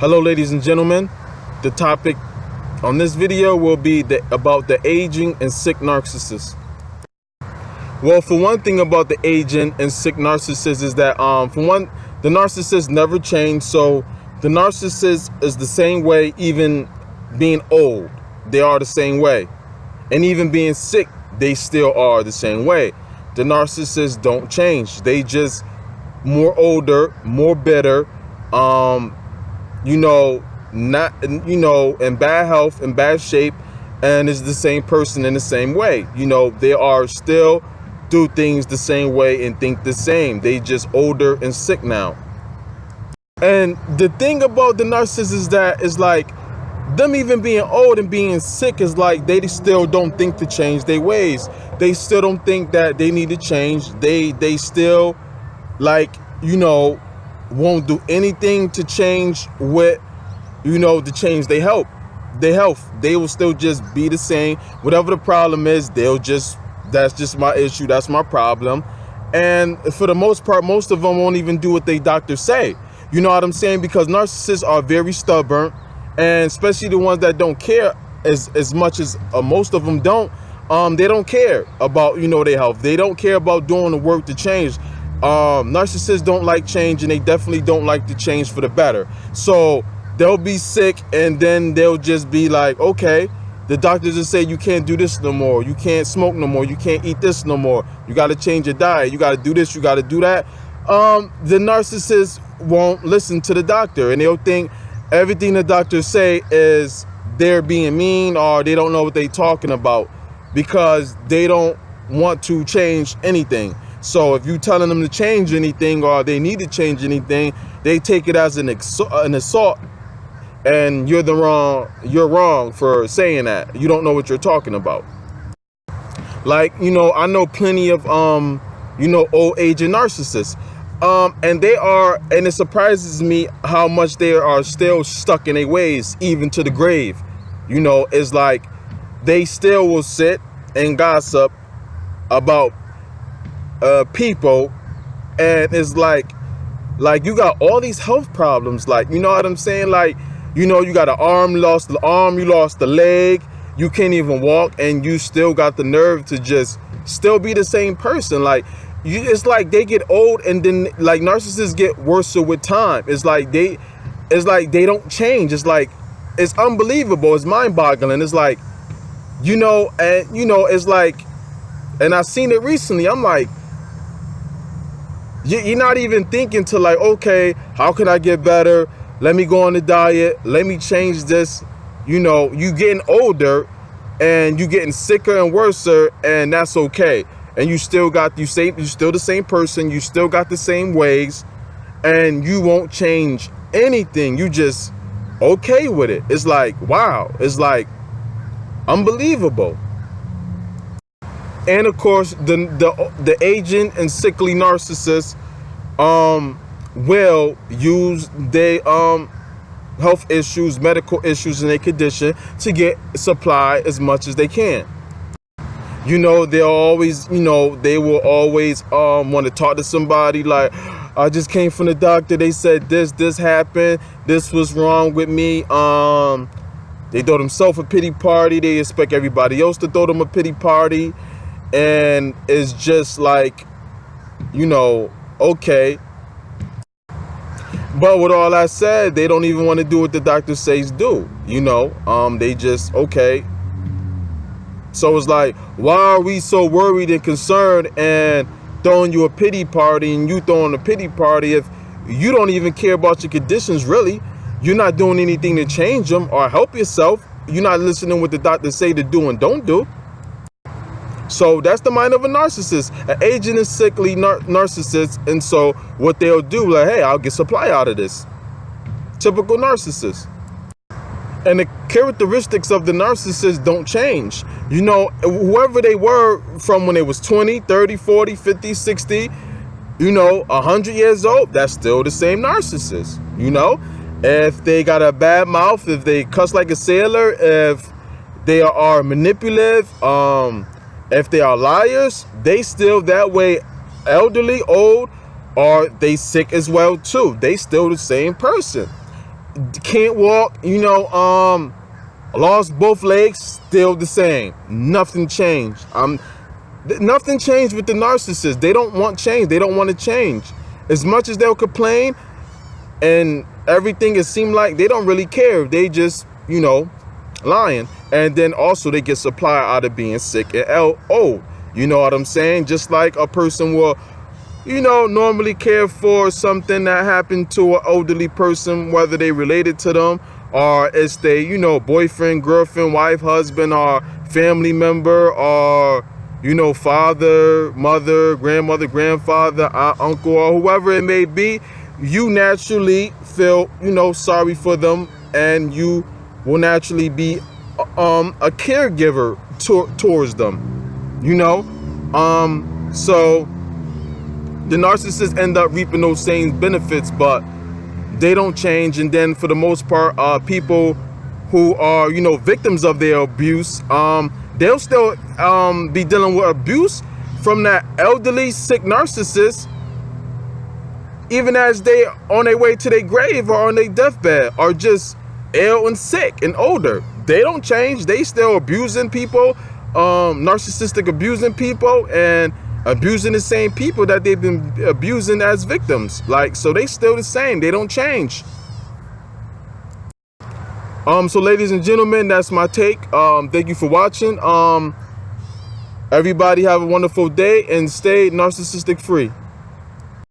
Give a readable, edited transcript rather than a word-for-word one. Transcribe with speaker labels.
Speaker 1: Hello, ladies and gentlemen. The topic on this video will be about the aging and sick narcissist. Well, for one thing about the aging and sick narcissist is that, for one, the narcissist never changed. So the narcissist is the same way, even being old, they are the same way. And even being sick, they still are the same way. The narcissists don't change. They just more older, more bitter, not, in bad health, in bad shape, and is the same person in the same way. They are still do things the same way and think the same. They just older and sick now. And the thing about the narcissist is that it's like them even being old and being sick is like they still don't think to change their ways. They still don't think that they need to change. They still won't do anything to change with to change their health. They will still just be the same. Whatever the problem is, that's just my issue, that's my problem. And for the most part, most of them won't even do what they doctors say. You know what I'm saying? Because narcissists are very stubborn, and especially the ones that don't care as much as most of them don't. They don't care about their health. They don't care about doing the work to change. Narcissists don't like change, and they definitely don't like to change for the better. So they'll be sick, and then they'll just be like, okay, the doctors will say you can't do this no more, you can't smoke no more, you can't eat this no more, you got to change your diet, you got to do this, you got to do that. The narcissist won't listen to the doctor, and they'll think everything the doctors say is they're being mean, or they don't know what they're talking about, because they don't want to change anything. So if you telling them to change anything, or they need to change anything, they take it as an assault, and you're wrong for saying that. You don't know what you're talking about. I know plenty of old aging narcissists, and it surprises me how much they are still stuck in their ways, even to the grave. It's like they still will sit and gossip about people, and it's like you got all these health problems, you know what I'm saying? You got an arm, you lost the arm, you lost the leg, you can't even walk, and you still got the nerve to just still be the same person. It's like they get old, and then narcissists get worse with time. It's like they don't change. It's like it's unbelievable. It's mind-boggling. It's like it's like, and I've seen it recently. I'm like, you're not even thinking to okay, how can I get better? Let me go on the diet. Let me change this. You getting older, and you getting sicker and worser, and that's okay. And you still got you're still the same person. You still got the same ways, and you won't change anything. You just okay with it. It's like, wow. It's like unbelievable. And of course, the aging and sickly narcissist will use their health issues, medical issues, and their condition to get supply as much as they can. They'll always, they will always want to talk to somebody like, I just came from the doctor, they said this happened, this was wrong with me. They throw themselves a pity party. They expect everybody else to throw them a pity party. And it's just like, okay. But with all that said, they don't even want to do what the doctor says do. They just, okay. So it's like, why are we so worried and concerned and throwing you a pity party, and you throwing a pity party if you don't even care about your conditions, really? You're not doing anything to change them or help yourself. You're not listening what the doctors say to do and don't do. So that's the mind of a narcissist, an aging and sickly narcissist. And so what they'll do, hey, I'll get supply out of this. Typical narcissist. And the characteristics of the narcissist don't change. Whoever they were from when they was 20, 30, 40, 50, 60, 100 years old, that's still the same narcissist. If they got a bad mouth, if they cuss like a sailor, if they are manipulative, if they are liars, they still that way, elderly, old, or they sick as well too. They still the same person. can't walk, lost both legs, still the same. Nothing changed. Nothing changed with the narcissist. They don't want change. They don't want to change. As much as they'll complain and everything, it seemed like they don't really care. They just, lying. And then also they get supply out of being sick and old. You know what I'm saying? Just like a person will, normally care for something that happened to an elderly person, whether they related to them or it's they, boyfriend, girlfriend, wife, husband, or family member, or, father, mother, grandmother, grandfather, aunt, uncle, or whoever it may be. You naturally feel, sorry for them, and you will naturally be a caregiver towards them, so the narcissists end up reaping those same benefits, but they don't change. And then for the most part, people who are, victims of their abuse, they'll still be dealing with abuse from that elderly, sick narcissist, even as they on their way to their grave or on their deathbed, or just ill and sick and older. They don't change. They still abusing people, narcissistic abusing people, and abusing the same people that they've been abusing as victims. So they still the same. They don't change. So ladies and gentlemen, that's my take. Thank you for watching. Everybody have a wonderful day and stay narcissistic free.